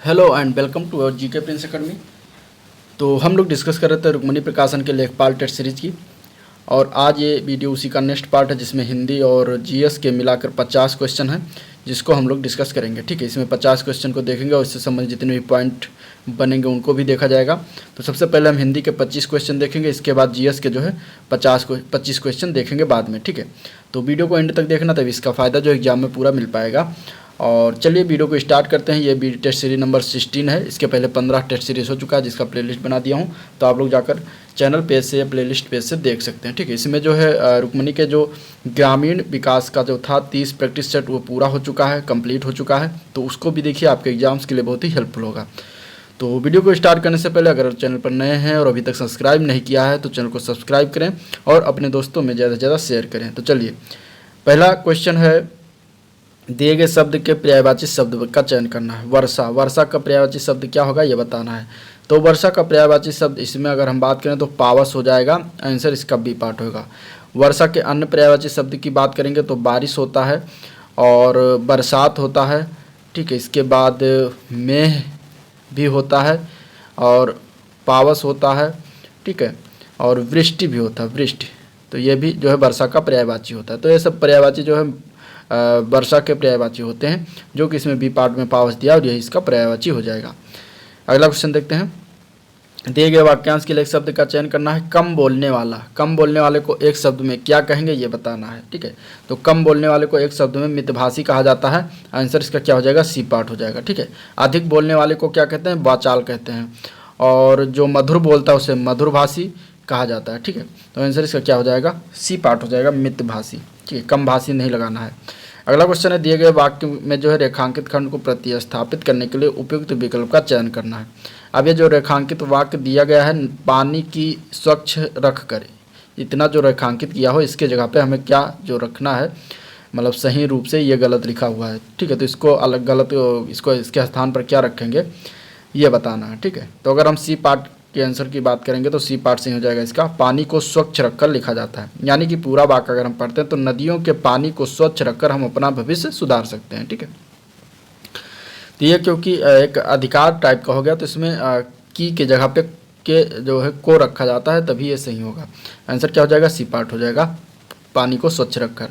Hello and welcome to our GK prince academy. तो हम लोग डिस्कस कर रहे थे रुक्मिणी प्रकाशन के लेखपाल टेस्ट सीरीज की, और आज ये वीडियो उसी का नेक्स्ट पार्ट है जिसमें हिंदी और जीएस के मिलाकर 50 क्वेश्चन हैं जिसको हम लोग डिस्कस करेंगे। ठीक है, इसमें 50 क्वेश्चन को देखेंगे और इससे संबंधित जितने भी पॉइंट बनेंगे उनको भी देखा जाएगा। तो सबसे पहले हम हिंदी के 25 क्वेश्चन देखेंगे, इसके बाद जीएस के जो है 25 क्वेश्चन देखेंगे बाद में। ठीक है, तो वीडियो को एंड तक देखना, तभी इसका फ़ायदा जो एग्जाम में पूरा मिल पाएगा। और चलिए वीडियो को स्टार्ट करते हैं। ये भी टेस्ट सीरीज नंबर 16 है। इसके पहले 15 टेस्ट सीरीज हो चुका है जिसका प्लेलिस्ट बना दिया हूँ, तो आप लोग जाकर चैनल पेज से या प्लेलिस्ट पेज से देख सकते हैं। ठीक है, इसमें जो है रुक्मिणी के जो ग्रामीण विकास का जो था 30 प्रैक्टिस सेट वो पूरा हो चुका है, कंप्लीट हो चुका है। तो उसको भी देखिए, आपके एग्जाम्स के लिए बहुत ही हेल्पफुल होगा। तो वीडियो को स्टार्ट करने से पहले अगर चैनल पर नए हैं और अभी तक सब्सक्राइब नहीं किया है तो चैनल को सब्सक्राइब करें और अपने दोस्तों में ज़्यादा से ज़्यादा शेयर करें। तो चलिए, पहला क्वेश्चन है, दिए गए शब्द के पर्यायवाची शब्द का चयन करना है। वर्षा, वर्षा का पर्यायवाची शब्द क्या होगा ये बताना है। तो वर्षा का पर्यायवाची शब्द इसमें अगर हम बात करें तो पावस हो जाएगा, आंसर इसका बी पार्ट होगा। वर्षा के अन्य पर्यायवाची शब्द की बात करेंगे तो बारिश होता है और बरसात होता है। ठीक है, इसके बाद मेह भी होता है और पावस होता है। ठीक है, और वृष्टि भी होता है, वृष्टि। तो ये भी जो है वर्षा का पर्यायवाची होता है। तो ये सब पर्यायवाची जो है वर्षा के पर्यायवाची होते हैं, जो कि इसमें बी पार्ट में पावस दिया और यही इसका पर्यायवाची हो जाएगा। अगला क्वेश्चन देखते हैं, दिए गए वाक्यांश के लिए एक शब्द का चयन करना है। कम बोलने वाला, कम बोलने वाले को एक शब्द में क्या कहेंगे ये बताना है। ठीक है, तो कम बोलने वाले को एक शब्द में मितभाषी कहा जाता है, आंसर इसका क्या हो जाएगा, सी पार्ट हो जाएगा। ठीक है, अधिक बोलने वाले को क्या कहते हैं, वाचाल कहते हैं, और जो मधुर बोलता है उसे मधुरभाषी कहा जाता है। ठीक है, तो आंसर इसका क्या हो जाएगा, सी पार्ट हो जाएगा, मितभाषी। ठीक है, कम भाषी नहीं लगाना है। अगला क्वेश्चन है, दिए गए वाक्य में जो है रेखांकित खंड को प्रतिस्थापित करने के लिए उपयुक्त विकल्प का चयन करना है। अब ये जो रेखांकित वाक्य दिया गया है, पानी की स्वच्छ रख कर, इतना जो रेखांकित किया हो इसके जगह पे हमें क्या जो रखना है, मतलब सही रूप से ये गलत लिखा हुआ है। ठीक है, तो इसको अलग गलत, इसको इसके स्थान पर क्या रखेंगे ये बताना है। ठीक है, तो अगर हम सी पार्ट के आंसर की बात करेंगे तो सी पार्ट से हो जाएगा इसका, पानी को स्वच्छ रखकर लिखा जाता है। यानी कि पूरा वाक्य अगर हम पढ़ते हैं तो नदियों के पानी को स्वच्छ रखकर हम अपना भविष्य सुधार सकते हैं। ठीक है, तो ये क्योंकि एक अधिकार टाइप का हो गया तो इसमें की के जगह पे के जो है को रखा जाता है, तभी ये सही होगा। आंसर क्या हो जाएगा, सी पार्ट हो जाएगा, पानी को स्वच्छ रखकर।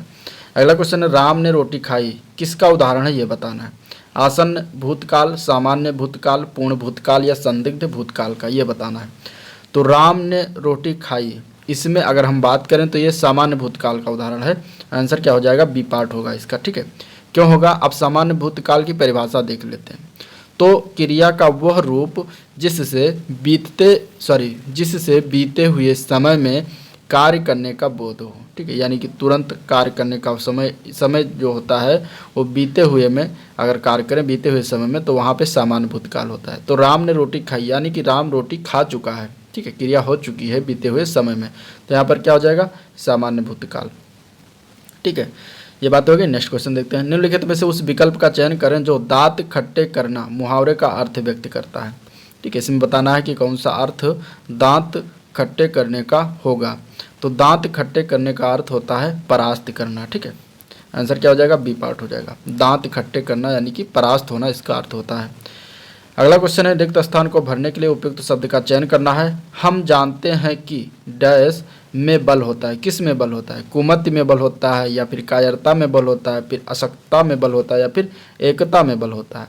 अगला क्वेश्चन है, राम ने रोटी खाई, किसका उदाहरण है ये बताना है। आसन्न भूतकाल, सामान्य भूतकाल, पूर्ण भूतकाल या संदिग्ध भूतकाल का ये बताना है। तो राम ने रोटी खाई, इसमें अगर हम बात करें तो ये सामान्य भूतकाल का उदाहरण है, आंसर क्या हो जाएगा, बी पार्ट होगा इसका। ठीक है, क्यों होगा, अब सामान्य भूतकाल की परिभाषा देख लेते हैं। तो क्रिया का वह रूप जिससे बीते हुए समय में कार्य करने का बोध हो। ठीक है, यानी कि तुरंत कार्य करने का समय जो होता है वो बीते हुए में अगर कार्य करें बीते हुए समय में, तो वहाँ पे सामान्य भूतकाल होता है। तो राम ने रोटी खाई यानी कि राम रोटी खा चुका है। ठीक है, क्रिया हो चुकी है बीते हुए समय में, तो यहाँ पर क्या हो जाएगा, सामान्य भूतकाल। ठीक है, ये बात हो गई। नेक्स्ट क्वेश्चन देखते हैं, निम्नलिखित में से उस विकल्प का चयन करें जो दांत खट्टे करना मुहावरे का अर्थ व्यक्त करता है। ठीक है, इसमें बताना है कि कौन सा अर्थ दांत खट्टे करने का होगा। तो दांत खट्टे करने का अर्थ होता है परास्त करना। ठीक है, आंसर क्या हो जाएगा, बी पार्ट हो जाएगा, दांत खट्टे करना यानी कि परास्त होना इसका अर्थ होता है। अगला क्वेश्चन है, रिक्त स्थान को भरने के लिए उपयुक्त शब्द का चयन करना है। हम जानते हैं कि डैश में बल होता है, किस में बल होता है, कुमति में बल होता है या फिर कायरता में बल होता है, फिर अशक्तता में बल होता है या फिर एकता में बल होता है।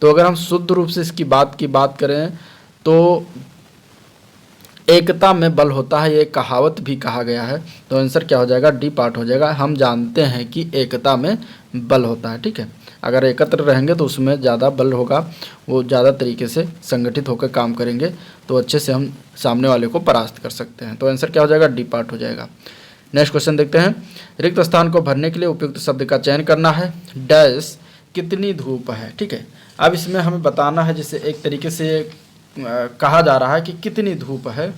तो अगर हम शुद्ध रूप से इसकी बात करें तो एकता में बल होता है, ये कहावत भी कहा गया है। तो आंसर क्या हो जाएगा, डी पार्ट हो जाएगा, हम जानते हैं कि एकता में बल होता है। ठीक है, अगर एकत्र रहेंगे तो उसमें ज़्यादा बल होगा, वो ज़्यादा तरीके से संगठित होकर काम करेंगे तो अच्छे से हम सामने वाले को परास्त कर सकते हैं। तो आंसर क्या हो जाएगा, डी पार्ट हो जाएगा। नेक्स्ट क्वेश्चन देखते हैं, रिक्त स्थान को भरने के लिए उपयुक्त शब्द का चयन करना है। डैश कितनी धूप है। ठीक है, अब इसमें हमें बताना है, जैसे एक तरीके से कहा जा रहा है कि कितनी धूप है।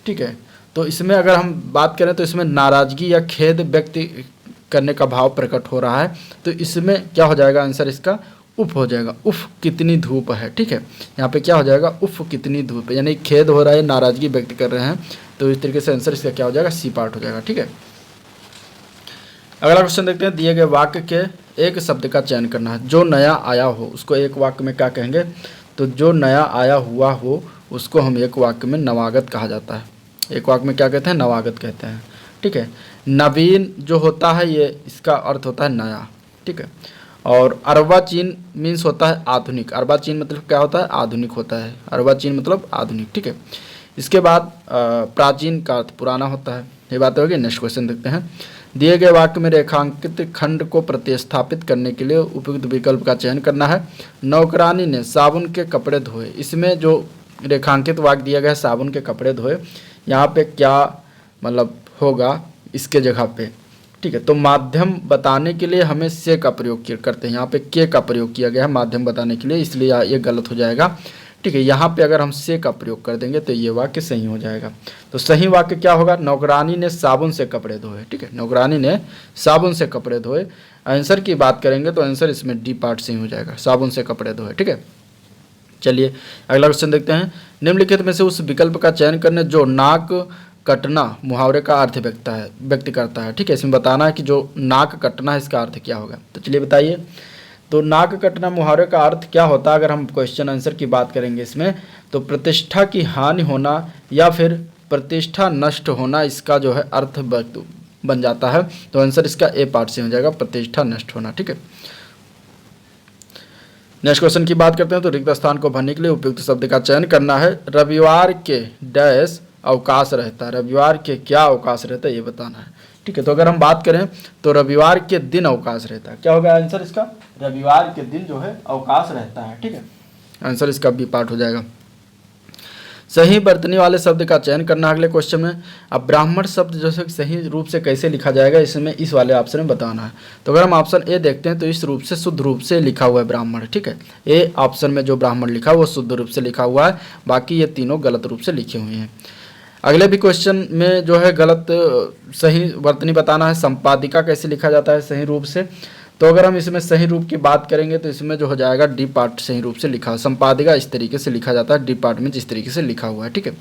ठीक है, तो इसमें अगर हम बात करें तो इसमें नाराज़गी या खेद व्यक्त करने का भाव प्रकट हो रहा है, तो इसमें क्या हो जाएगा, आंसर इसका उफ हो जाएगा, उफ कितनी धूप है। ठीक है, यहाँ पे क्या हो जाएगा, उफ कितनी धूप है, यानी खेद हो रहा है, नाराज़गी व्यक्त कर रहे हैं, तो इस तरीके से आंसर इसका क्या हो जाएगा, सी पार्ट हो जाएगा। ठीक है, अगला क्वेश्चन देखते हैं, दिए गए वाक्य के एक शब्द का चयन करना है जो नया आया हो, उसको एक वाक्य में क्या कहेंगे। तो जो नया आया हुआ हो उसको हम एक वाक्य में नवागत कहा जाता है। एक वाक्य में क्या कहते हैं? नवागत कहते हैं। ठीक है। नवीन जो होता है ये इसका अर्थ होता है नया। ठीक है। और अर्वाचीन मीन्स होता है आधुनिक। अर्वाचीन मतलब क्या होता है? आधुनिक होता है। अर्वाचीन मतलब आधुनिक। ठीक है। इसके बाद प्राचीन का अर्थ पुराना होता है। ये बात होगी। नेक्स्ट क्वेश्चन देखते हैं। दिए गए वाक्य में रेखांकित खंड को प्रतिस्थापित करने के लिए उपयुक्त विकल्प का चयन करना है। नौकरानी ने साबुन के कपड़े धोए। इसमें जो रेखांकित वाक्य दिया गया है साबुन के कपड़े धोए, यहाँ पे क्या मतलब होगा इसके जगह पे? ठीक है। तो माध्यम बताने के लिए हमें से का प्रयोग करते हैं। यहाँ पे के का प्रयोग किया गया है माध्यम बताने के लिए, इसलिए ये गलत हो जाएगा। ठीक है। यहाँ पे अगर हम से का प्रयोग कर देंगे तो ये वाक्य सही हो जाएगा। तो सही वाक्य क्या होगा? नौकरानी ने साबुन से कपड़े धोए। ठीक है। नौकरानी ने साबुन से कपड़े धोए। आंसर की बात करेंगे तो आंसर इसमें डी पार्ट सही हो जाएगा, साबुन से कपड़े धोए। ठीक है। चलिए अगला क्वेश्चन देखते हैं। निम्नलिखित में से उस विकल्प का चयन करने जो नाक कटना मुहावरे का अर्थ व्यक्त करता है। ठीक है। इसमें बताना है कि जो नाक कटना है इसका अर्थ क्या होगा। तो चलिए बताइए। तो नाक कटना मुहावरे का अर्थ क्या होता है? अगर हम क्वेश्चन आंसर की बात करेंगे इसमें, तो प्रतिष्ठा की हानि होना या फिर प्रतिष्ठा नष्ट होना, इसका जो है अर्थ बन जाता है। तो आंसर इसका ए पार्ट से हो जाएगा, प्रतिष्ठा नष्ट होना। ठीक है। नेक्स्ट क्वेश्चन की बात करते हैं। तो रिक्त स्थान को भरने के लिए उपयुक्त शब्द का चयन करना है। रविवार के डैश अवकाश रहता है। रविवार के क्या अवकाश रहता है ये बताना है। ठीक है। तो अगर हम बात करें तो रविवार के दिन अवकाश रहता है। क्या होगा आंसर इसका? रविवार के दिन जो है अवकाश रहता है। ठीक है। आंसर इसका बी पार्ट हो जाएगा। सही वर्तनी वाले शब्द का चयन करना अगले क्वेश्चन में। अब ब्राह्मण शब्द जो है सही रूप से कैसे लिखा जाएगा इसमें इस वाले ऑप्शन में बताना है। तो अगर हम ऑप्शन ए देखते हैं तो इस रूप से शुद्ध रूप से लिखा हुआ है ब्राह्मण। ठीक है। ए ऑप्शन में जो ब्राह्मण लिखा हुआ वो शुद्ध रूप से लिखा हुआ है, बाकी ये तीनों गलत रूप से लिखे हुए हैं। अगले भी क्वेश्चन में जो है गलत सही वर्तनी बताना है। संपादिका कैसे लिखा जाता है सही रूप से? तो अगर हम इसमें सही रूप की बात करेंगे तो इसमें जो हो जाएगा डी पार्ट सही रूप से लिखा है। संपादिका इस तरीके से लिखा जाता है, डी पार्ट में जिस तरीके से लिखा हुआ है। ठीक है।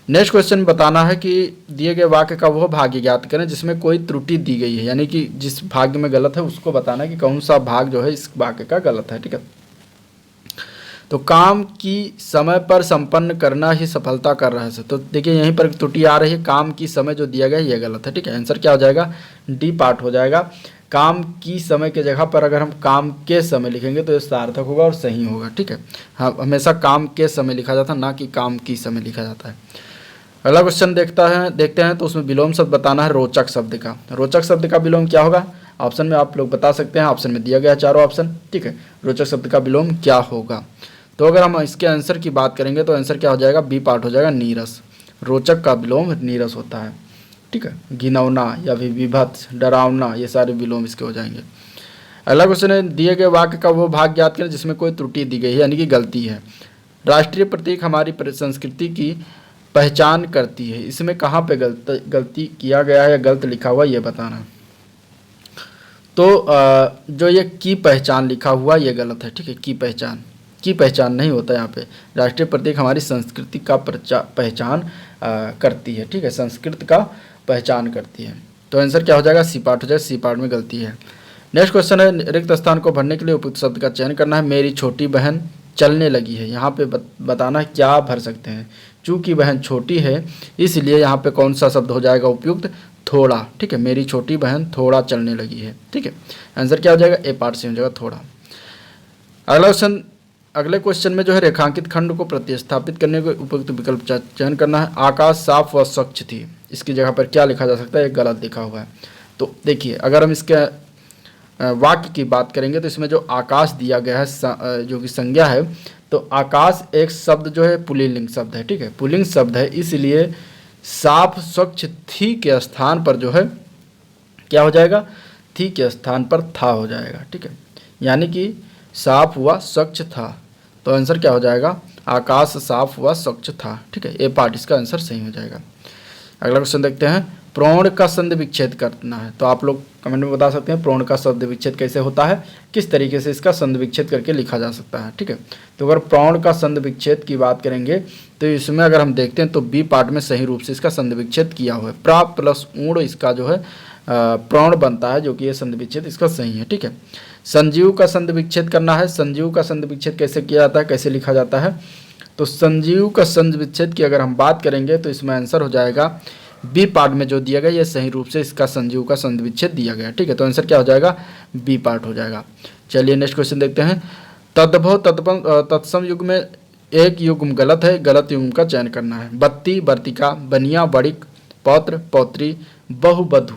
नेक्स्ट क्वेश्चन बताना है कि दिए गए वाक्य का वह भाग ज्ञात करें जिसमें कोई त्रुटि दी गई है, यानी कि जिस भाग में गलत है उसको बताना है कि कौन सा भाग जो है इस वाक्य का गलत है। ठीक है। तो काम की समय पर संपन्न करना ही सफलता का रहस्य। तो देखिए यहीं पर त्रुटि आ रही है, काम की समय जो दिया गया है ये गलत है। ठीक है। आंसर क्या हो जाएगा? डी पार्ट हो जाएगा। काम की समय के जगह पर अगर हम काम के समय लिखेंगे तो ये सार्थक होगा और सही होगा। ठीक है। हाँ, हमेशा काम के समय लिखा जाता है, ना कि काम की समय लिखा जाता है। अगला क्वेश्चन देखते हैं। तो उसमें विलोम शब्द बताना है रोचक शब्द का। रोचक शब्द का विलोम क्या होगा? ऑप्शन में आप लोग बता सकते हैं, ऑप्शन में दिया गया है चारों ऑप्शन। ठीक है। रोचक शब्द का विलोम क्या होगा? तो अगर हम इसके आंसर की बात करेंगे तो आंसर क्या हो जाएगा? बी पार्ट हो जाएगा, नीरस। रोचक का विलोम नीरस होता है। ठीक है। घिनौना या फिर विभत्स, डरावना, ये सारे विलोम इसके हो जाएंगे। अगला क्वेश्चन है दिए गए वाक्य का वो भाग ज्ञात करें जिसमें कोई त्रुटि दी गई है, यानी कि गलती है। राष्ट्रीय प्रतीक हमारी संस्कृति की पहचान करती है। इसमें कहाँ पे गलती किया गया है या गलत लिखा हुआ ये बताना। तो जो ये की पहचान लिखा हुआ ये गलत है। ठीक है। की पहचान नहीं होता यहाँ पे। राष्ट्रीय प्रतीक हमारी संस्कृति का पहचान करती है। ठीक है। संस्कृति का पहचान करती है। तो आंसर क्या हो जाएगा? सी पार्ट हो जाएगा, सी पार्ट में गलती है। नेक्स्ट क्वेश्चन है रिक्त स्थान को भरने के लिए उपयुक्त शब्द का चयन करना है। मेरी छोटी बहन चलने लगी है। यहाँ पे बताना है क्या भर सकते हैं। चूँकि बहन छोटी है इसलिए यहाँ पे कौन सा शब्द हो जाएगा उपयुक्त? थोड़ा। ठीक है। मेरी छोटी बहन थोड़ा चलने लगी है। ठीक है। आंसर क्या हो जाएगा? ए पार्ट से हो जाएगा, थोड़ा। अगले क्वेश्चन में जो है रेखांकित खंड को प्रतिस्थापित करने के उपयुक्त विकल्प चयन करना है। आकाश साफ व स्वच्छ थी। इसकी जगह पर क्या लिखा जा सकता है? एक गलत लिखा हुआ है। तो देखिए अगर हम इसके वाक्य की बात करेंगे तो इसमें जो आकाश दिया गया है जो कि संज्ञा है, तो आकाश एक शब्द जो है पुल्लिंग शब्द है। ठीक है। पुल्लिंग शब्द है इसलिए साफ स्वच्छ थी के स्थान पर जो है क्या हो जाएगा? थी के स्थान पर था हो जाएगा। ठीक है। यानी कि साफ हुआ स्वच्छ था। तो आंसर क्या हो जाएगा? आकाश साफ हुआ स्वच्छ था। ठीक है। ए पार्ट इसका आंसर सही हो जाएगा। अगला क्वेश्चन देखते हैं, प्रोण का संधि विच्छेद करना है। तो आप लोग कमेंट में बता सकते हैं प्रोण का संधि विच्छेद कैसे होता है, किस तरीके से इसका संधि विच्छेद करके लिखा जा सकता है। ठीक है, तो अगर प्रोण का संधि विच्छेद की बात करेंगे तो इसमें अगर हम देखते हैं तो बी पार्ट में सही रूप से इसका संधि विच्छेद किया हुआ है। प्रा प्लस ऊण इसका जो है प्रोण बनता है, जो कि ये संधि विच्छेद इसका सही है। ठीक है, संजीव का संधि विच्छेद करना है। संजीव का संधि विच्छेद कैसे किया जाता है, कैसे लिखा जाता है? तो संजीव का संधि विच्छेद की अगर हम बात करेंगे तो इसमें आंसर हो जाएगा बी पार्ट में जो दिया गया, ये सही रूप से इसका संजीव का संधि विच्छेद दिया गया। ठीक है, तो आंसर क्या हो जाएगा? बी पार्ट हो जाएगा। चलिए नेक्स्ट क्वेश्चन देखते हैं, तद्भव तत्सम युग में एक युग्म गलत है, गलत युग्म का चयन करना है। बत्ती, वर्तिका, बनिया, बड़िक, पौत्र, पौत्री, बहुबधु।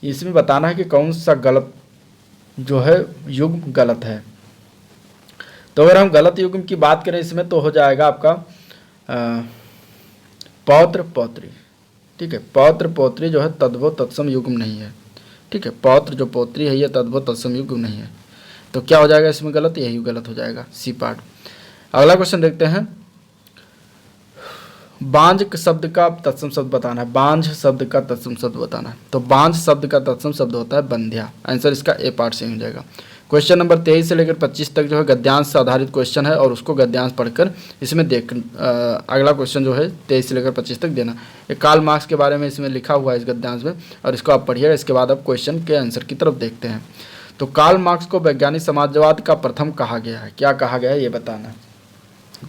इसमें बताना है कि कौन सा गलत जो है युग्म गलत है। तो अगर हम गलत युग्म की बात करें इसमें तो हो जाएगा आपका पौत्र पौत्री। ठीक है, पौत्र पौत्री जो है तद्भव तत्सम युग्म नहीं है। ठीक है, पौत्र जो पौत्री है ये तद्भव तत्सम युग्म नहीं है। तो क्या हो जाएगा इसमें गलत? यही गलत हो जाएगा, सी पार्ट। अगला क्वेश्चन देखते हैं, बांझ शब्द का तत्सम शब्द बताना है। बांझ शब्द का तत्सम शब्द बताना है। तो बांझ शब्द का तत्सम शब्द होता है बंध्या। आंसर इसका ए पार्ट से हो जाएगा। क्वेश्चन नंबर 23 से लेकर 25 तक जो है गद्यांश से आधारित क्वेश्चन है, और उसको गद्यांश पढ़कर इसमें देख अगला क्वेश्चन जो है 23 से लेकर 25 तक देना। एक कार्ल मार्क्स के बारे में इसमें लिखा हुआ है इस गद्यांश में, और इसको आप पढ़िएगा। इसके बाद आप क्वेश्चन के आंसर की तरफ देखते हैं। तो कार्ल मार्क्स को वैज्ञानिक समाजवाद का प्रथम कहा गया है। क्या कहा गया है ये बताना है।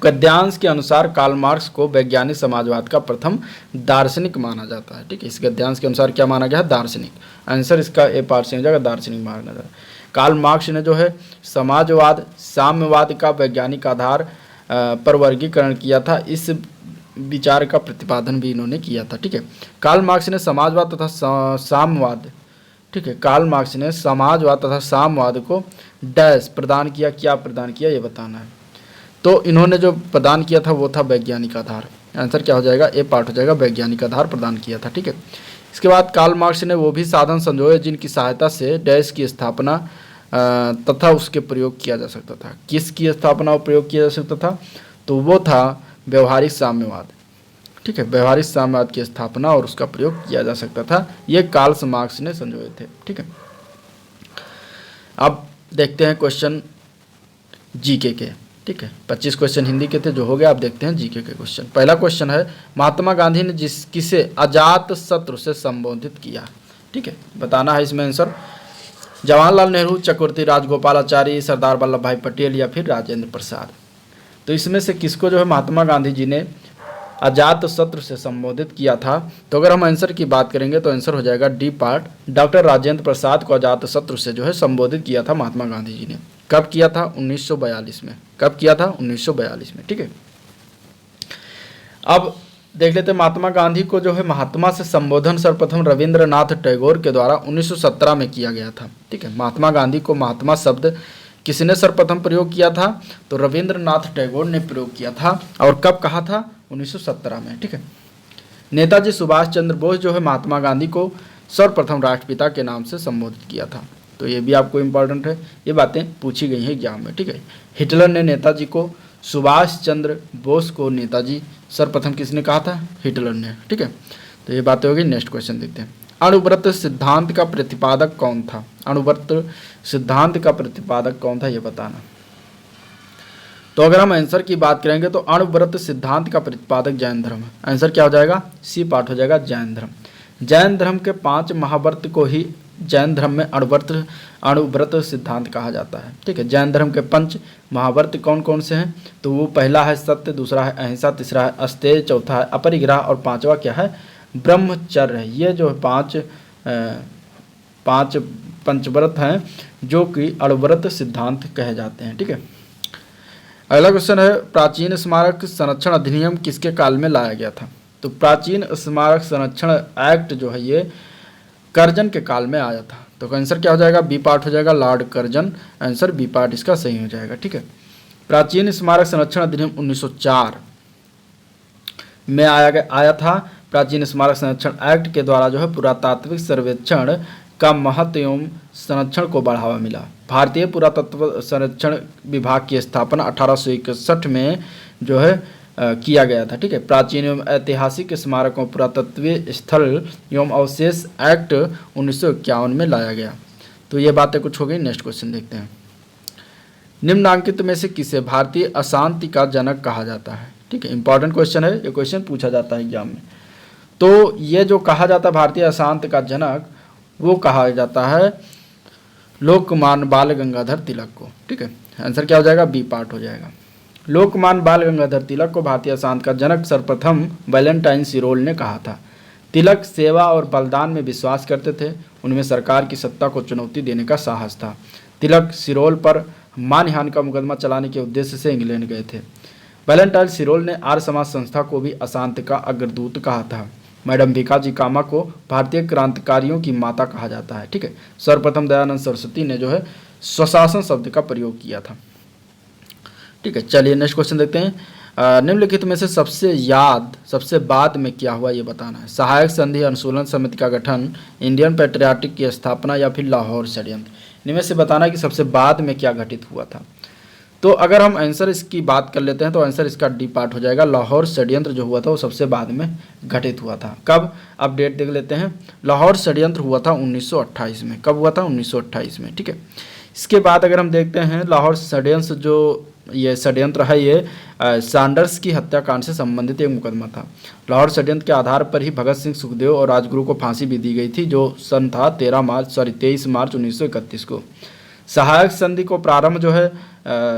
गद्यांश के अनुसार कार्ल मार्क्स को वैज्ञानिक समाजवाद का प्रथम दार्शनिक माना जाता है। ठीक है, इस गद्यांश के अनुसार क्या माना गया है? दार्शनिक। आंसर इसका ए पार्ट से हो जाएगा, दार्शनिक माना जाता है। कार्ल मार्क्स ने जो है समाजवाद साम्यवाद का वैज्ञानिक आधार पर वर्गीकरण किया था। इस विचार का प्रतिपादन भी इन्होंने किया था। ठीक है, कार्ल मार्क्स ने समाजवाद तथा साम्यवाद, ठीक है, कार्ल मार्क्स ने समाजवाद तथा साम्यवाद को डैश प्रदान किया। क्या प्रदान किया ये बताना है। तो इन्होंने जो प्रदान किया था वो था वैज्ञानिक आधार। आंसर क्या हो जाएगा? ए पार्ट हो जाएगा, वैज्ञानिक आधार प्रदान किया था। ठीक है, इसके बाद कार्ल मार्क्स ने वो भी साधन संजोए जिनकी सहायता से डैश की स्थापना तथा उसके प्रयोग किया जा सकता था। किसकी स्थापना और प्रयोग किया जा सकता था? तो वो था व्यवहारिक साम्यवाद। ठीक है, व्यवहारिक साम्यवाद की स्थापना और उसका प्रयोग किया जा सकता था। ये कार्ल मार्क्स ने संजोए थे। ठीक है, अब देखते हैं क्वेश्चन जीके के। ठीक है, 25 क्वेश्चन हिंदी के थे जो हो गया। अब देखते हैं जीके के क्वेश्चन। पहला क्वेश्चन है, महात्मा गांधी ने किसे अजात शत्रु से संबोधित किया? ठीक है, बताना है इसमें आंसर। जवाहरलाल नेहरू, चक्रवर्ती राजगोपालाचारी, सरदार वल्लभ भाई पटेल या फिर राजेंद्र प्रसाद। तो इसमें से किसको जो है महात्मा गांधी जी ने अजात शत्रु से संबोधित किया था? तो अगर हम आंसर की बात करेंगे तो आंसर हो जाएगा D part. Doctor Rajendra Prasad को अजात शत्रु से जो है संबोधित किया था महात्मा गांधी जी ने। कब किया था? 1942 में। कब किया था? 1942 में। ठीक है, अब देख लेते हैं महात्मा गांधी को जो है महात्मा से संबोधन सर्वप्रथम रविंद्रनाथ टैगोर के द्वारा 1917 में किया गया था। ठीक है, महात्मा गांधी को महात्मा शब्द किसने सर्वप्रथम प्रयोग किया था? तो रविंद्रनाथ टैगोर ने प्रयोग किया था। और कब कहा था? 1917 में। ठीक है, नेताजी सुभाष चंद्र बोस जो है महात्मा गांधी को सर्वप्रथम राष्ट्रपिता के नाम से संबोधित किया था। तो ये भी आपको इम्पोर्टेंट है, ये बातें पूछी गई हैं एग्जाम में। ठीक है, हिटलर ने नेताजी को, सुभाष चंद्र बोस को नेताजी सर्वप्रथम किसने कहा था? हिटलर ने। ठीक है, तो ये बातें हो गई। नेक्स्ट क्वेश्चन देखते हैं, अणुव्रत सिद्धांत का प्रतिपादक कौन था? अणुव्रत सिद्धांत का प्रतिपादक कौन था ये बताना। तो अगर हम आंसर की बात करेंगे तो अणुव्रत सिद्धांत का प्रतिपादक जैन धर्म है। आंसर क्या हो जाएगा? सी पार्ट हो जाएगा, जैन धर्म। जैन धर्म के 5 महाव्रत को ही जैन धर्म में अणुव्रत सिद्धांत कहा जाता है। ठीक है, जैन धर्म के 5 महाव्रत कौन कौन से हैं? तो वो पहला है सत्य, दूसरा है अहिंसा, तीसरा है अस्तेय, चौथा है अपरिग्रह और 5वां क्या है? ब्रह्मचर्य है। ये जो 5 पंचव्रत हैं जो कि अणुव्रत सिद्धांत कहे जाते हैं। ठीक है, अगला क्वेश्चन है, प्राचीन स्मारक संरक्षण अधिनियम किसके काल में लाया गया था? तो प्राचीन स्मारक संरक्षण एक्ट जो है ये कर्जन के काल में आया था। तो आंसर क्या हो जाएगा? बी पार्ट हो जाएगा, Lord Curzon. Answer B part इसका सही हो जाएगा। ठीक है, प्राचीन स्मारक संरक्षण अधिनियम 1904 में आया था। प्राचीन स्मारक संरक्षण एक्ट के द्वारा जो है पुरातात्विक सर्वेक्षण का महत्व एवं संरक्षण को बढ़ावा मिला। भारतीय पुरातत्व संरक्षण विभाग की स्थापना 1861 में जो है किया गया था। ठीक है, प्राचीन एवं ऐतिहासिक स्मारकों, पुरातत्वीय स्थल एवं अवशेष एक्ट 1951 में लाया गया। तो ये बातें कुछ हो गई। नेक्स्ट क्वेश्चन देखते हैं। निम्नांकित में से किसे भारतीय अशांति का जनक कहा जाता है? ठीक है, इंपॉर्टेंट क्वेश्चन है, ये क्वेश्चन पूछा जाता है एग्जाम में। तो ये जो कहा जाता है भारतीय अशांति का जनक, वो कहा जाता है लोकमान्य बाल गंगाधर तिलक को। ठीक है, आंसर क्या हो जाएगा? बी पार्ट हो जाएगा। लोकमान्य बाल गंगाधर तिलक को भारतीय अशांति का जनक सर्वप्रथम वैलेंटाइन सिरोल ने कहा था। तिलक सेवा और बलिदान में विश्वास करते थे, उनमें सरकार की सत्ता को चुनौती देने का साहस था। तिलक सिरोल पर मानहानि का मुकदमा चलाने के उद्देश्य से इंग्लैंड गए थे। वैलेंटाइन सिरोल ने आर्य समाज संस्था को भी अशांति का अग्रदूत कहा था। मैडम भीकाजी कामा को भारतीय क्रांतिकारियों की माता कहा जाता है। ठीक है, सर्वप्रथम दयानंद सरस्वती ने जो है स्वशासन शब्द का प्रयोग किया था। ठीक है, चलिए नेक्स्ट क्वेश्चन देखते हैं। निम्नलिखित में से सबसे बाद में क्या हुआ ये बताना है। सहायक संधि अनुशूलन समिति का गठन, इंडियन पेट्रियाटिक की स्थापना या फिर लाहौर षड्यंत्र। इनमें से बताना है कि सबसे बाद में क्या घटित हुआ था। तो अगर हम आंसर इसकी बात कर लेते हैं तो आंसर इसका डी पार्ट हो जाएगा। लाहौर षड्यंत्र जो हुआ था वो सबसे बाद में घटित हुआ था। कब? अब डेट देख लेते हैं। लाहौर षड्यंत्र हुआ था 1928 में। कब हुआ था? 1928 में। ठीक है, इसके बाद अगर हम देखते हैं लाहौर षड्यंत्र, जो ये षड्यंत्र है ये सैंडर्स की हत्याकांड से संबंधित एक मुकदमा था। लाहौर षड्यंत्र के आधार पर ही भगत सिंह, सुखदेव और राजगुरु को फांसी भी दी गई थी, जो सन था 23 मार्च 1931 को। सहायक संधि को प्रारंभ जो है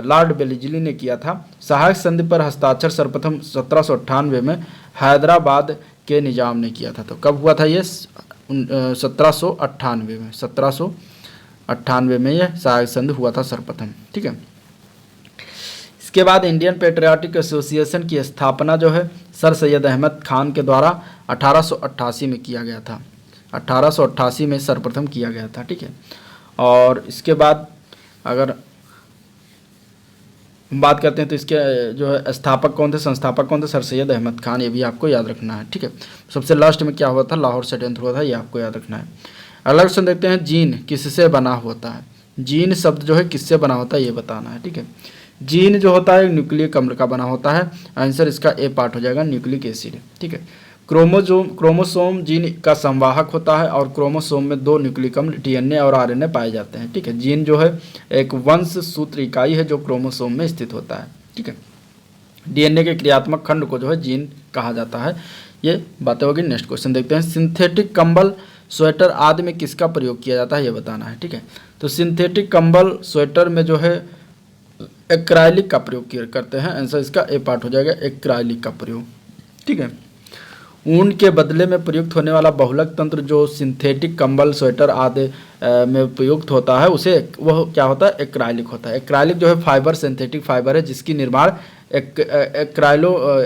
लॉर्ड बेलिजली ने किया था। सहायक संधि पर हस्ताक्षर सर्वप्रथम 1798 में हैदराबाद के निजाम ने किया था। तो कब हुआ था ये? 1798 में। 1798 में यह सहायक संधि हुआ था सर्वप्रथम। ठीक है, इसके बाद इंडियन पेट्रियाटिक एसोसिएशन की स्थापना जो है सर सैयद अहमद खान के द्वारा 1888 में किया गया था। 1888 में सर्वप्रथम किया गया था। ठीक है, और इसके बाद अगर बात करते हैं तो इसके जो है स्थापक कौन थे, संस्थापक कौन थे? सर सैयद अहमद खान। ये भी आपको याद रखना है। ठीक है, सबसे लास्ट में क्या हुआ था? लाहौर षड्यंत्र हुआ था, ये आपको याद रखना है। अगला क्वेश्चन देखते हैं। जीन किससे बना होता है? जीन शब्द जो है किससे बना होता है ये बताना है। ठीक है, जीन जो होता है न्यूक्लिक अम्ल का बना होता है। आंसर इसका ए पार्ट हो जाएगा, न्यूक्लिक एसिड। ठीक है, क्रोमोसोम जीन का संवाहक होता है और क्रोमोसोम में 2 न्यूक्लिक अम्ल डीएनए और आरएनए पाए जाते हैं। ठीक है, जीन जो है एक वंश सूत्र इकाई है जो क्रोमोसोम में स्थित होता है। ठीक है, डीएनए के क्रियात्मक खंड को जो है जीन कहा जाता है। ये बातें होगी। नेक्स्ट क्वेश्चन देखते हैं। सिंथेटिक कंबल, स्वेटर आदि में किसका प्रयोग किया जाता है ये बताना है। ठीक है, तो सिंथेटिक कंबल स्वेटर में जो है एक्राइलिक का प्रयोग करते हैं। आंसर इसका ए पार्ट हो जाएगा, एक्राइलिक का प्रयोग। ठीक है, ऊन के बदले में प्रयुक्त होने वाला बहुलक तंत्र जो सिंथेटिक कंबल, स्वेटर आदि में प्रयुक्त होता है उसे वह क्या होता है? एक्राइलिक होता है। एक्राइलिक जो है फाइबर, सिंथेटिक फाइबर है जिसकी निर्माण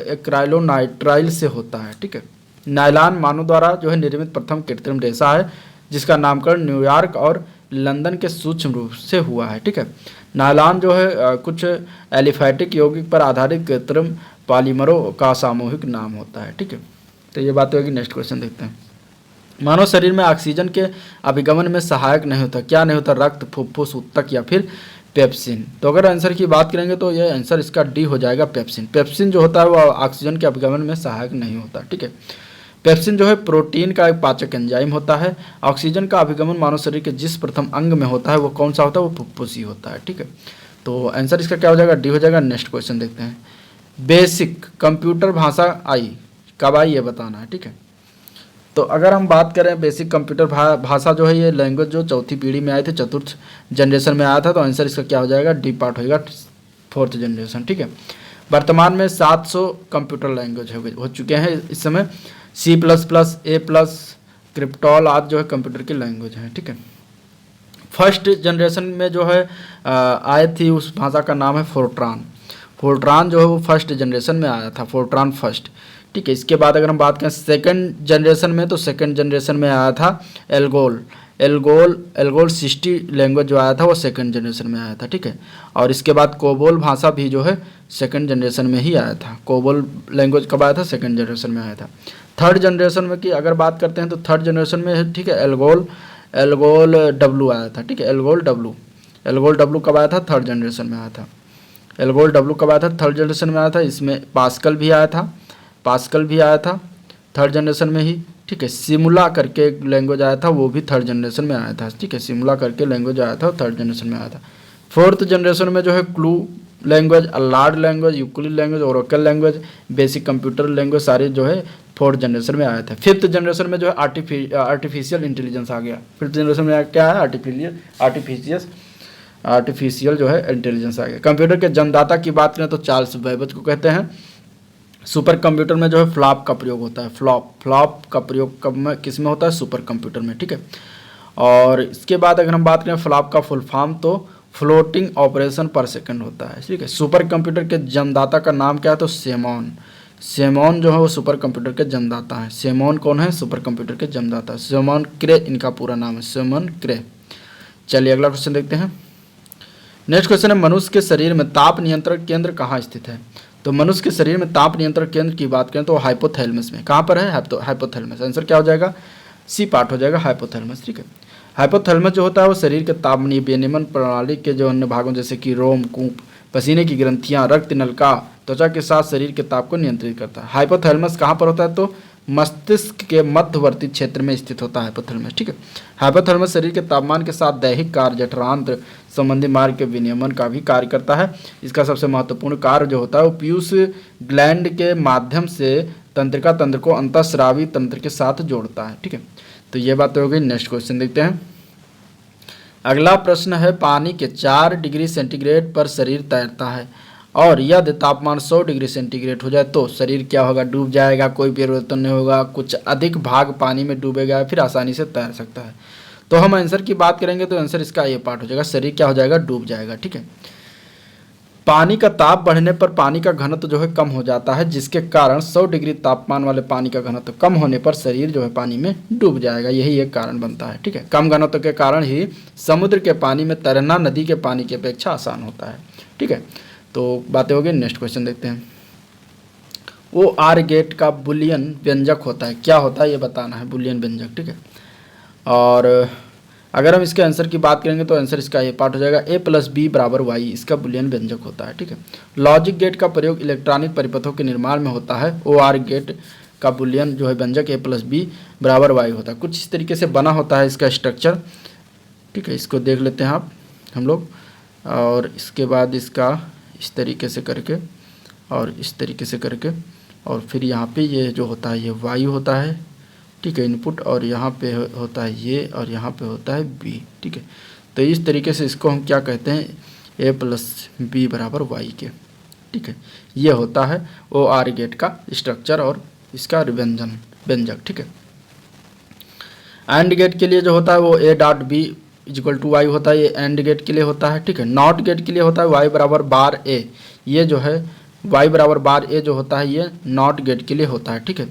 एक्राइलोनाइट्राइल से होता है। ठीक है, नायलॉन मानव द्वारा जो है निर्मित प्रथम कृत्रिम रेशा है जिसका नामकरण न्यूयॉर्क और लंदन के सूक्ष्म रूप से हुआ है। ठीक है, नायलॉन जो है कुछ एलिफैटिक यौगिक पर आधारित कृत्रिम पॉलीमरों का सामूहिक नाम होता है। ठीक है, तो ये बात होगी। नेक्स्ट क्वेश्चन देखते हैं। मानव शरीर में ऑक्सीजन के अभिगमन में सहायक नहीं होता। क्या नहीं होता? रक्त, फुफ्फुस, ऊतक या फिर पेप्सिन। तो अगर आंसर की बात करेंगे तो ये आंसर इसका डी हो जाएगा, पेप्सिन। पेप्सिन जो होता है वो ऑक्सीजन के अभिगमन में सहायक नहीं होता। ठीक है, पेप्सिन जो है प्रोटीन का एक पाचक एंजाइम होता है। ऑक्सीजन का अभिगमन मानव शरीर के जिस प्रथम अंग में होता है वो कौन सा होता है? वो फुफ्फुस ही होता है। ठीक है, तो आंसर इसका क्या हो जाएगा? डी हो जाएगा। नेक्स्ट क्वेश्चन देखते हैं। बेसिक कंप्यूटर भाषा आई कब आई ये बताना है। ठीक है, तो अगर हम बात करें बेसिक कंप्यूटर भाषा जो है ये लैंग्वेज जो चौथी पीढ़ी में आए थे, चतुर्थ जनरेशन में आया था। तो आंसर इसका क्या हो जाएगा? डी पार्ट होगा, 4th जनरेशन। ठीक है, वर्तमान में 700 कंप्यूटर लैंग्वेज हो चुके हैं इस समय। C++, A+, क्रिप्टॉल आदि जो है कंप्यूटर की लैंग्वेज हैं। ठीक है, फर्स्ट जनरेशन में जो है आए थी उस भाषा का नाम है फोर्ट्रान। फोर्ट्रान जो है वो फर्स्ट जनरेशन में आया था, फोर्ट्रान फर्स्ट। ठीक है, इसके बाद अगर हम बात करें सेकंड जनरेशन में तो सेकंड जनरेशन में आया था एल्गोल 60 लैंग्वेज जो आया था वो सेकंड जनरेशन में आया था। ठीक है, और इसके बाद कोबोल भाषा भी जो है सेकंड जनरेशन में ही आया था। कोबोल लैंग्वेज कब आया था? सेकंड जनरेशन में आया था। थर्ड जनरेशन में की अगर बात करते हैं तो थर्ड जनरेशन में ठीक है एल्गोल डब्लू आया था। ठीक है, एल्गोल डब्लू कब आया था? थर्ड जनरेशन में आया था। एल्गोर डब्ल्यू कब आया था? थर्ड जनरेशन में आया था। इसमें पास्कल भी आया था, थर्ड जनरेशन में ही, ठीक है। सिमुला करके एक लैंग्वेज आया था, वो भी थर्ड जनरेशन में आया था, ठीक है। सिमुला करके लैंग्वेज आया था, थर्ड जनरेशन में आया था। फोर्थ जनरेशन में जो है clue language, अलार्ड language, Euclid language, Oracle language, basic computer language सारे जो है फोर्थ जनरेशन में आया था। फिफ्थ जनरेशन में जो है आर्टिफिशियल इंटेलिजेंस आ गया। फिफ्थ जनरेशन में क्या है? आर्टिफिशियल जो है इंटेलिजेंस आ गया। कंप्यूटर के जन्मदाता की बात करें तो चार्ल्स बेबेज को कहते हैं। सुपर कंप्यूटर में जो है फ्लॉप का प्रयोग होता है। फ्लॉप का प्रयोग किस में होता है? सुपर कंप्यूटर में, ठीक है। और इसके बाद अगर हम बात करें फ्लॉप का फुल फॉर्म तो फ्लोटिंग ऑपरेशन पर सेकंड होता है, ठीक है। सुपर कंप्यूटर के जन्मदाता का नाम क्या है? तो सेमॉन जो है वो सुपर कंप्यूटर के जन्मदाता है। सेमॉन कौन है? सुपर कंप्यूटर के जन्मदाता। सेमॉन क्रे इनका पूरा नाम है, सेमॉन क्रे। चलिए अगला क्वेश्चन देखते हैं। नेक्स्ट क्वेश्चन है, मनुष्य के शरीर में ताप नियंत्रण केंद्र कहाँ स्थित है? तो मनुष्य के शरीर में ताप नियंत्रण केंद्र की बात करें तो हाइपोथैलेमस में। कहाँ पर है? हाइपोथैलेमस। आंसर क्या हो जाएगा? सी पार्ट हो जाएगा, हाइपोथैलेमस, ठीक है। हाइपोथैलेमस जो होता है वो शरीर के ताप विनियमन प्रणाली के जो अन्य भागों जैसे कि रोम, कूप, पसीने की ग्रंथियां, रक्त नलिका, त्वचा के साथ शरीर के ताप को नियंत्रित करता है। हाइपोथैलेमस कहाँ पर होता है? तो मस्तिष्क के मध्यवर्ती क्षेत्र में स्थित होता है हाइपोथैलेमस, ठीक है। हाइपोथैलेमस शरीर के तापमान के साथ दैहिक कार्य, जठरांत्र संबंधी मार्ग के विनियमन का भी कार्य करता है। इसका सबसे महत्वपूर्ण कार्य जो होता है वो पीयूष ग्लैंड के माध्यम से तंत्रिका तंत्र को अंतःस्रावी तंत्र के साथ जोड़ता है, ठीक है। तो ये बात हो गई। नेक्स्ट क्वेश्चन देखते हैं। अगला प्रश्न है, पानी के 4 डिग्री सेंटीग्रेड पर शरीर तैरता है और यदि तापमान 100 डिग्री सेंटीग्रेड हो जाए तो शरीर क्या होगा? डूब जाएगा, कोई परिवर्तन नहीं होगा, कुछ अधिक भाग पानी में डूबेगा, फिर आसानी से तैर सकता है। तो हम आंसर की बात करेंगे तो आंसर इसका ये पार्ट हो जाएगा, शरीर क्या हो जाएगा? डूब जाएगा, ठीक है। पानी का ताप बढ़ने पर पानी का घनत्व जो है कम हो जाता है, जिसके कारण 100 डिग्री तापमान वाले पानी का घनत्व कम होने पर शरीर जो है पानी में डूब जाएगा। यही एक कारण बनता है, ठीक है। कम घनत्व के कारण ही समुद्र के पानी में तैरना नदी के पानी की अपेक्षा आसान होता है, ठीक है। तो बातें हो गई। नेक्स्ट क्वेश्चन देखते हैं। वो आर गेट का बुलियन व्यंजक होता है, क्या होता है ये बताना है, बुलियन व्यंजक, ठीक है। और अगर हम इसके आंसर की बात करेंगे तो आंसर इसका ये पार्ट हो जाएगा, a + b = y, इसका बुलियन व्यंजक होता है, ठीक है। लॉजिक गेट का प्रयोग इलेक्ट्रॉनिक परिपथों के निर्माण में होता है। ओ आर गेट का बुलियन जो है व्यंजक a + b = y होता है। कुछ इस तरीके से बना होता है इसका स्ट्रक्चर, ठीक है। इसको देख लेते हैं हम लोग, और इसके बाद इसका इस तरीके से करके और इस तरीके से करके, और फिर यहाँ पे ये जो होता है ये y होता है, ठीक है, इनपुट, और यहाँ पे होता है ये, और यहाँ पे होता है b, ठीक है। तो इस तरीके से इसको हम क्या कहते हैं, a + b = y के, ठीक है। ये होता है ओ आर गेट का स्ट्रक्चर और इसका व्यंजक, ठीक है। एंड गेट के लिए जो होता है वो a.b = y होता है, ये एंड गेट के लिए होता है, ठीक है। नॉट गेट के लिए होता है y = a, ये जो है y = a जो होता है ये नॉट गेट के लिए होता है, ठीक है।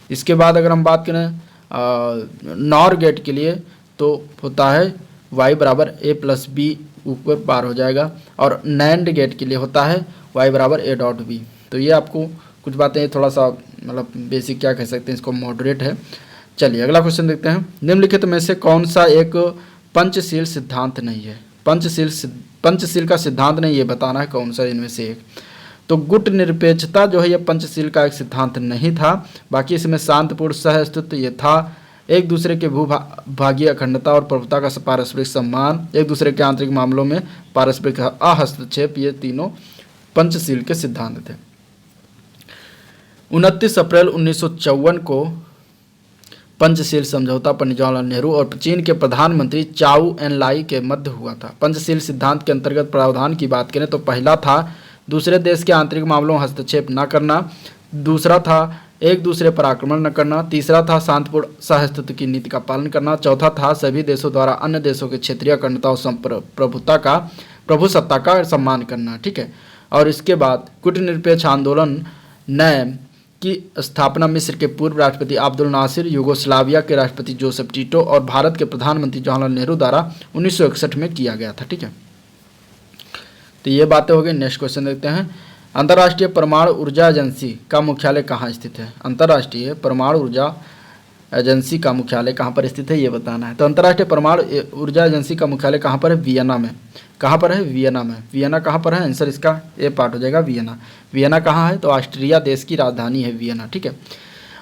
इसके बाद अगर हम बात करें नॉर गेट के लिए तो होता है y = a + b ऊपर बार हो जाएगा, और नैंड गेट के लिए होता है y = a.b। तो ये आपको कुछ बातें थोड़ा सा मतलब बेसिक क्या कह सकते हैं, इसको मॉडरेट है। चलिए अगला क्वेश्चन देखते हैं। निम्नलिखित में से कौन सा एक पंचशील सिद्धांत नहीं है? पंचशील का सिद्धांत नहीं, ये बताना है कौन सा इनमें से एक। तो गुट निरपेक्षता जो है ये पंचशील का एक सिद्धांत नहीं था। बाकी इसमें शांतिपूर्ण सह अस्तित्व ये था, एक दूसरे के भूभागीय अखंडता और प्रभुता का पारस्परिक सम्मान, एक दूसरे के आंतरिक मामलों में पारस्परिक हस्तक्षेप, ये तीनों पंचशील के सिद्धांत थे। 29 अप्रैल 1954 को पंचशील समझौता पंडित जवाहरलाल नेहरू और चीन के प्रधानमंत्री चाउ एन लाई के मध्य हुआ था। पंचशील सिद्धांत के अंतर्गत प्रावधान की बात करें तो पहला था दूसरे देश के आंतरिक मामलों में हस्तक्षेप न करना, दूसरा था एक दूसरे पर आक्रमण न करना, तीसरा था शांतिपूर्ण सहअस्तित्व की नीति का पालन करना, चौथा था सभी देशों द्वारा अन्य देशों के क्षेत्रीय अखंडता और प्रभुसत्ता का सम्मान करना, ठीक है। और इसके बाद कूटनिरपेक्ष आंदोलन नैम की स्थापना मिस्र के पूर्व राष्ट्रपति अब्दुल नासिर, यूगोस्लाविया के राष्ट्रपति जोसेफ टीटो और भारत के प्रधानमंत्री जवाहरलाल नेहरू द्वारा 1961 में किया गया था, ठीक है। तो ये बातें हो गई। नेक्स्ट क्वेश्चन देखते हैं। अंतर्राष्ट्रीय परमाणु ऊर्जा एजेंसी का मुख्यालय कहाँ स्थित है? अंतर्राष्ट्रीय परमाणु ऊर्जा एजेंसी का मुख्यालय कहाँ पर स्थित है ये बताना है। तो अंतर्राष्ट्रीय परमाणु ऊर्जा एजेंसी का मुख्यालय कहाँ पर है? वियना में। कहाँ पर है? वियना में। वियना कहाँ पर है? आंसर इसका ए पार्ट हो जाएगा वियना। वियना कहाँ है? तो ऑस्ट्रिया देश की राजधानी है वियना, ठीक है।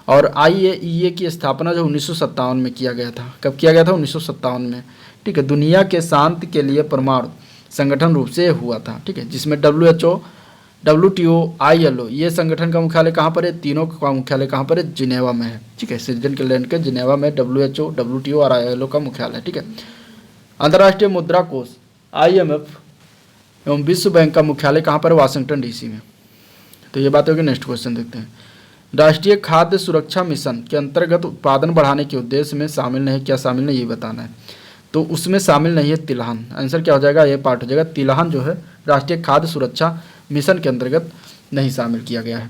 और IAEA की स्थापना जो 1957 में किया गया था। कब किया गया था? 1957 में, ठीक है। दुनिया के शांति के लिए परमाणु संगठन रूप से हुआ था, ठीक है, जिसमें WHO, WTO, ILO ये संगठन का मुख्यालय कहाँ पर है? तीनों का मुख्यालय कहाँ पर है? जिनेवा में है, ठीक है। स्विट्जरलैंड के जिनेवा में WHO, WTO और ILO का मुख्यालय, ठीक है। अंतर्राष्ट्रीय मुद्रा कोष IMF एवं विश्व बैंक का मुख्यालय कहाँ पर है? वाशिंगटन DC में। तो ये बात होगी। नेक्स्ट क्वेश्चन देखते हैं। राष्ट्रीय खाद्य सुरक्षा मिशन के अंतर्गत उत्पादन बढ़ाने के उद्देश्य में शामिल नहीं, क्या शामिल नहीं ये बताना है। तो उसमें शामिल नहीं है तिलहन। आंसर क्या हो जाएगा? ये पार्ट हो जाएगा। तिलहन जो है राष्ट्रीय खाद्य सुरक्षा मिशन के अंतर्गत नहीं शामिल किया गया है,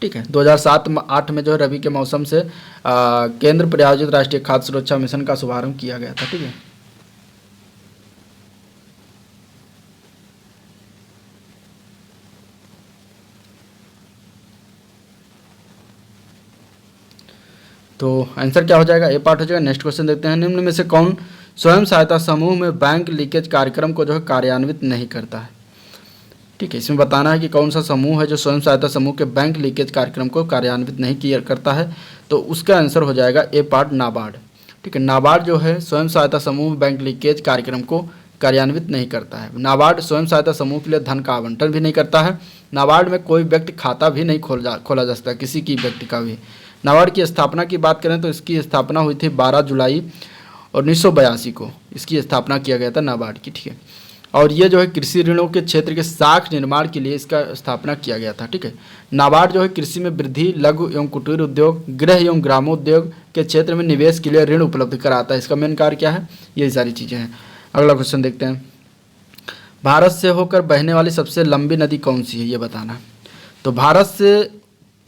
ठीक है। 2007-8 में जो है रबी के मौसम से केंद्र प्रायोजित राष्ट्रीय खाद्य सुरक्षा मिशन का शुभारंभ किया गया था, ठीक है। तो आंसर क्या हो जाएगा? ए पार्ट हो जाएगा। नेक्स्ट क्वेश्चन देखते हैं। निम्न में से कौन स्वयं सहायता समूह में बैंक लीकेज कार्यक्रम को जो है कार्यान्वित नहीं करता है, ठीक है। इसमें बताना है कि कौन सा समूह है जो स्वयं सहायता समूह के बैंक लीकेज कार्यक्रम को कार्यान्वित नहीं किया करता है। तो उसका आंसर हो जाएगा ए पार्ट नाबार्ड, ठीक है। नाबार्ड जो है स्वयं सहायता समूह बैंक लीकेज कार्यक्रम को कार्यान्वित नहीं करता है। नाबार्ड स्वयं सहायता समूह के लिए धन का आवंटन भी नहीं करता है। नाबार्ड में कोई व्यक्ति खाता भी नहीं खोला जा सकता, किसी की व्यक्ति का भी। नाबार्ड की स्थापना की बात करें तो इसकी स्थापना हुई थी 12 जुलाई 1982 को इसकी स्थापना किया गया था नाबार्ड की, ठीक है। और ये जो है कृषि ऋणों के क्षेत्र के साख निर्माण के लिए इसका स्थापना किया गया था, ठीक है। नाबार्ड जो है कृषि में वृद्धि, लघु एवं कुटीर उद्योग, गृह एवं ग्रामोद्योग के क्षेत्र में निवेश के लिए ऋण उपलब्ध कराता है। इसका मेन कार्य क्या है? यही सारी चीज़ें हैं। अगला क्वेश्चन देखते हैं। भारत से होकर बहने वाली सबसे लंबी नदी कौन सी है ये बताना है। तो भारत से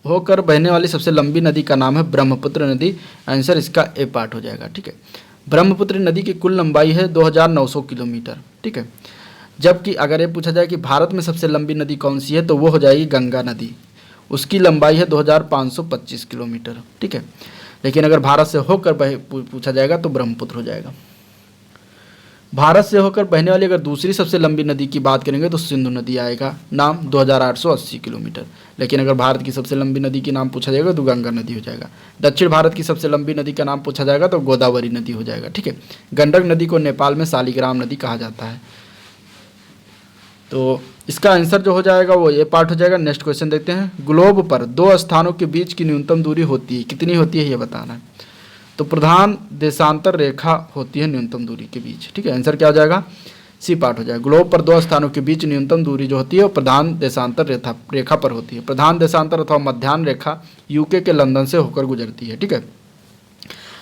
होकर बहने वाली सबसे लंबी नदी का नाम है ब्रह्मपुत्र नदी। आंसर इसका ए पार्ट हो जाएगा, ठीक है। ब्रह्मपुत्र नदी की कुल लंबाई है 2900 किलोमीटर, ठीक है। जबकि अगर ये पूछा जाए कि भारत में सबसे लंबी नदी कौन सी है तो वो हो जाएगी गंगा नदी। उसकी लंबाई है 2525 किलोमीटर, ठीक है। लेकिन अगर भारत से होकर पूछा जाएगा तो ब्रह्मपुत्र हो जाएगा। भारत से होकर बहने वाली अगर दूसरी सबसे लंबी नदी की बात करेंगे तो सिंधु नदी आएगा, नाम 2880 किलोमीटर। लेकिन अगर भारत की सबसे लंबी नदी की नाम पूछा जाएगा तो गंगा नदी हो जाएगा। दक्षिण भारत की सबसे लंबी नदी का नाम पूछा जाएगा तो गोदावरी नदी हो जाएगा, ठीक है। गंडक नदी को नेपाल में शालिग्राम नदी कहा जाता है। तो इसका आंसर जो हो जाएगा वो ये पार्ट हो जाएगा। नेक्स्ट क्वेश्चन देखते हैं। ग्लोब पर दो स्थानों के बीच की न्यूनतम दूरी होती है, कितनी होती है ये बताना है। तो प्रधान देशांतर रेखा होती है न्यूनतम दूरी के बीच, ठीक है। आंसर क्या हो जाएगा? सी पार्ट हो जाएगा। ग्लोब पर दो स्थानों के बीच न्यूनतम दूरी जो होती है वो प्रधान देशांतर रेखा पर होती है। प्रधान देशांतर अथवा मध्याह्न रेखा यूके के लंदन से होकर गुजरती है, ठीक है।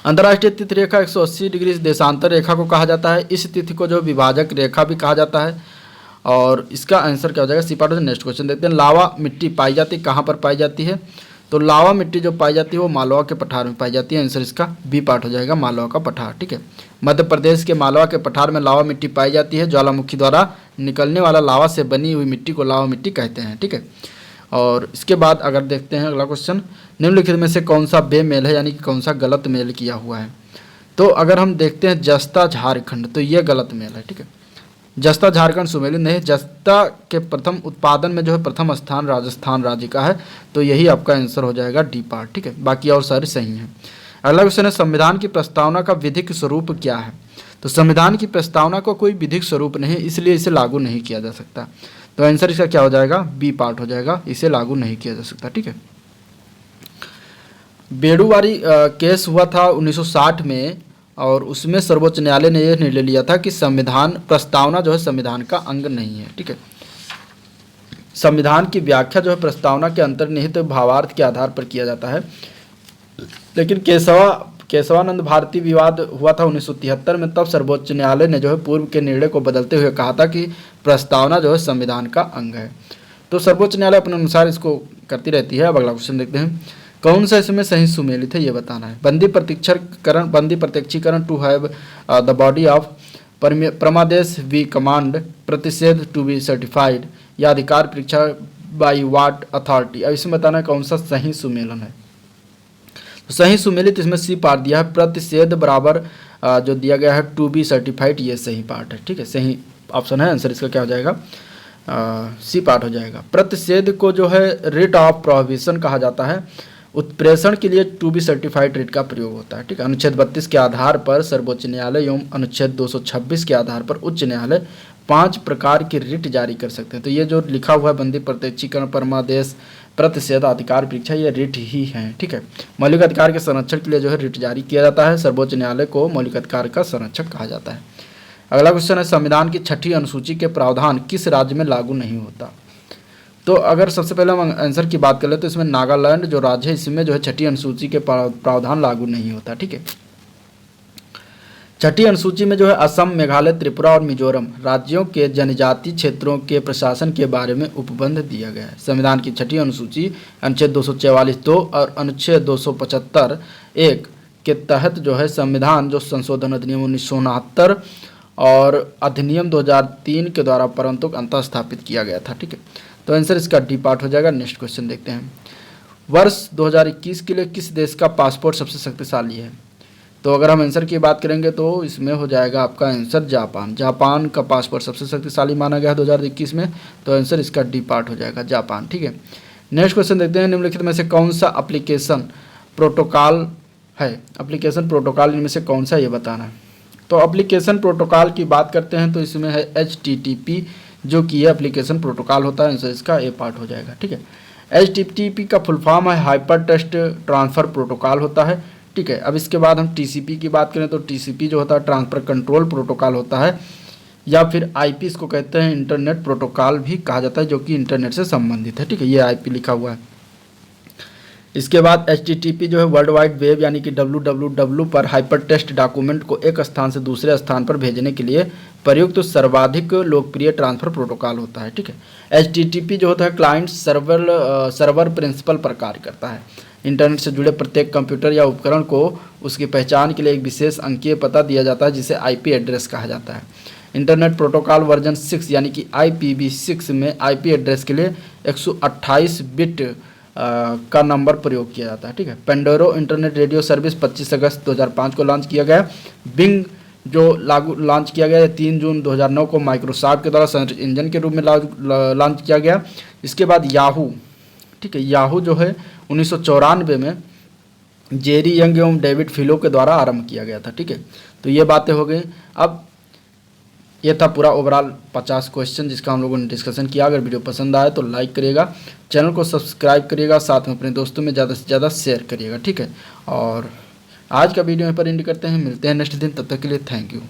अंतर्राष्ट्रीय तिथि रेखा 180 डिग्री देशांतर रेखा को कहा जाता है। इस तिथि को जो विभाजक रेखा भी कहा जाता है। और इसका आंसर क्या हो जाएगा? सी पार्ट हो जाएगा। नेक्स्ट क्वेश्चन देखते हैं। लावा मिट्टी पाई जाती कहाँ पर पाई जाती है? तो लावा मिट्टी जो पाई जाती है वो मालवा के पठार में पाई जाती है। आंसर इसका बी पार्ट हो जाएगा, मालवा का पठार, ठीक है। मध्य प्रदेश के मालवा के पठार में लावा मिट्टी पाई जाती है। ज्वालामुखी द्वारा निकलने वाला लावा से बनी हुई मिट्टी को लावा मिट्टी कहते हैं, ठीक है। और इसके बाद अगर देखते हैं अगला क्वेश्चन, निम्नलिखित में से कौन सा बेमेल है, यानी कि कौन सा गलत मेल किया हुआ है। तो अगर हम देखते हैं जस्ता झारखंड, तो ये गलत मेल है, ठीक है। जस्ता झारखंड सुमेलित नहीं। जस्ता के प्रथम उत्पादन में जो है प्रथम स्थान राजस्थान राज्य का है। तो यही आपका आंसर हो जाएगा डी पार्ट, ठीक है। बाकी और सारे सही हैं। अगला क्वेश्चन है, संविधान की प्रस्तावना का विधिक स्वरूप क्या है? तो संविधान की प्रस्तावना को कोई विधिक स्वरूप नहीं, इसलिए इसे लागू नहीं किया जा सकता। तो आंसर इसका क्या हो जाएगा? बी पार्ट हो जाएगा, इसे लागू नहीं किया जा सकता, ठीक है। बेड़ूवारी केस हुआ था 1960 में और उसमें सर्वोच्च न्यायालय ने यह निर्णय लिया था कि संविधान प्रस्तावना जो है संविधान का अंग नहीं है, ठीक है। संविधान की व्याख्या जो है प्रस्तावना के अंतर्निहित भावार्थ के आधार पर किया जाता है। लेकिन केशवानंद भारती विवाद हुआ था 1973 में, तब सर्वोच्च न्यायालय ने जो है पूर्व के निर्णय को बदलते हुए कहा था कि प्रस्तावना जो है संविधान का अंग है। तो सर्वोच्च न्यायालय अपने अनुसार इसको करती रहती है। अब अगला क्वेश्चन देखते हैं। कौन सा इसमें सही सुमेलित है ये बताना है। बंदी प्रत्यक्षीकरण to have the body of प्रमादेश वी कमांड प्रतिषेध टू बी सर्टिफाइड या अधिकार परीक्षा बाई वाट अथॉरिटी। अब इसमें बताना है कौन सा सही सुमेलन है। सही सुमेलित इसमें सी पार्ट दिया है, प्रतिषेध बराबर जो दिया गया है टू बी सर्टिफाइड, ये सही पार्ट है। ठीक है, सही ऑप्शन है, आंसर इसका क्या हो जाएगा, सी पार्ट हो जाएगा। प्रतिषेध को जो है रिट ऑफ प्रोहिबिशन कहा जाता है। उत्प्रेषण के लिए टू बी सर्टिफाइड रिट का प्रयोग होता है। ठीक है, अनुच्छेद 32 के आधार पर सर्वोच्च न्यायालय एवं अनुच्छेद 226 के आधार पर उच्च न्यायालय 5 प्रकार की रिट जारी कर सकते हैं। तो ये जो लिखा हुआ है बंदी, प्रत्यक्षीकरण, परमादेश, प्रतिषेध, अधिकार परीक्षा, ये रिट ही हैं। ठीक है, मौलिक अधिकार के संरक्षण के लिए जो है रिट जारी किया जाता है। सर्वोच्च न्यायालय को मौलिक अधिकार का संरक्षक कहा जाता है। अगला क्वेश्चन है, संविधान की 6ठी अनुसूची के प्रावधान किस राज्य में लागू नहीं होता। तो अगर सबसे पहले हम आंसर की बात करें तो इसमें नागालैंड जो राज्य है, इसमें जो है 6ठी अनुसूची के प्रावधान लागू नहीं होता। ठीक है, 6ठी अनुसूची में जो है असम, मेघालय, त्रिपुरा और मिजोरम राज्यों के जनजातीय क्षेत्रों के प्रशासन के बारे में उपबंध दिया गया है। संविधान की 6ठी अनुसूची अनुच्छेद 244(2) और अनुच्छेद 275(1) के तहत जो है संविधान जो संशोधन अधिनियम 1969 और अधिनियम 2003 के द्वारा परंतु अंतः स्थापित किया गया था। ठीक है, तो आंसर इसका डी पार्ट हो जाएगा। नेक्स्ट क्वेश्चन देखते हैं, वर्ष 2021 के लिए किस देश का पासपोर्ट सबसे शक्तिशाली है। तो अगर हम आंसर की बात करेंगे तो इसमें हो जाएगा आपका आंसर जापान। जापान का पासपोर्ट सबसे शक्तिशाली माना गया है 2021 में, तो आंसर इसका डी पार्ट हो जाएगा, जापान। ठीक है, नेक्स्ट क्वेश्चन देखते हैं, निम्नलिखित में से कौन सा एप्लीकेशन प्रोटोकॉल है। एप्लीकेशन प्रोटोकॉल इनमें से कौन सा, ये बताना है। तो एप्लीकेशन प्रोटोकॉल की बात करते हैं तो इसमें है HTTP, जो कि ये एप्लीकेशन प्रोटोकॉल होता है, आंसर इसका ए पार्ट हो जाएगा। ठीक है, HTTP का फुल फॉर्म है हाइपर टेक्स्ट ट्रांसफ़र प्रोटोकॉल होता है। ठीक है, अब इसके बाद हम TCP की बात करें तो TCP जो होता है ट्रांसफ़र कंट्रोल प्रोटोकॉल होता है, या फिर IP इसको कहते हैं, इंटरनेट प्रोटोकॉल भी कहा जाता है, जो कि इंटरनेट से संबंधित है। ठीक है, ये IP लिखा हुआ है। इसके बाद HTTP जो है वर्ल्ड वाइड वेब यानी कि WWW पर हाइपर टेक्स्ट डॉक्यूमेंट को एक स्थान से दूसरे स्थान पर भेजने के लिए प्रयुक्त सर्वाधिक लोकप्रिय ट्रांसफ़र प्रोटोकॉल होता है। ठीक है, HTTP जो होता है क्लाइंट सर्वर प्रिंसिपल पर कार्य करता है। इंटरनेट से जुड़े प्रत्येक कंप्यूटर या उपकरण को उसकी पहचान के लिए एक विशेष अंकीय पता दिया जाता है, जिसे IP एड्रेस कहा जाता है। इंटरनेट प्रोटोकॉल वर्जन 6 यानी कि IPv6 में IP एड्रेस के लिए 128 बिट का नंबर प्रयोग किया जाता है। ठीक है, पेंडोरो इंटरनेट रेडियो सर्विस 25 अगस्त 2005 को लॉन्च किया गया। बिंग जो लॉन्च किया गया 3 जून 2009 को माइक्रोसॉफ्ट के द्वारा सर्च इंजन के रूप में लॉन्च किया गया। इसके बाद याहू, ठीक है, याहू जो है 1994 में जेरी यंग एवं डेविड फिलो के द्वारा आरंभ किया गया था। ठीक है, तो ये बातें हो गई। अब ये था पूरा ओवरऑल 50 क्वेश्चन जिसका हम लोगों ने डिस्कशन किया। अगर वीडियो पसंद आए तो लाइक करिएगा, चैनल को सब्सक्राइब करिएगा, साथ में अपने दोस्तों में ज़्यादा से ज़्यादा शेयर करिएगा। ठीक है, और आज का वीडियो यहाँ पर एंड करते हैं, मिलते हैं नेक्स्ट दिन, तब तक के लिए थैंक यू।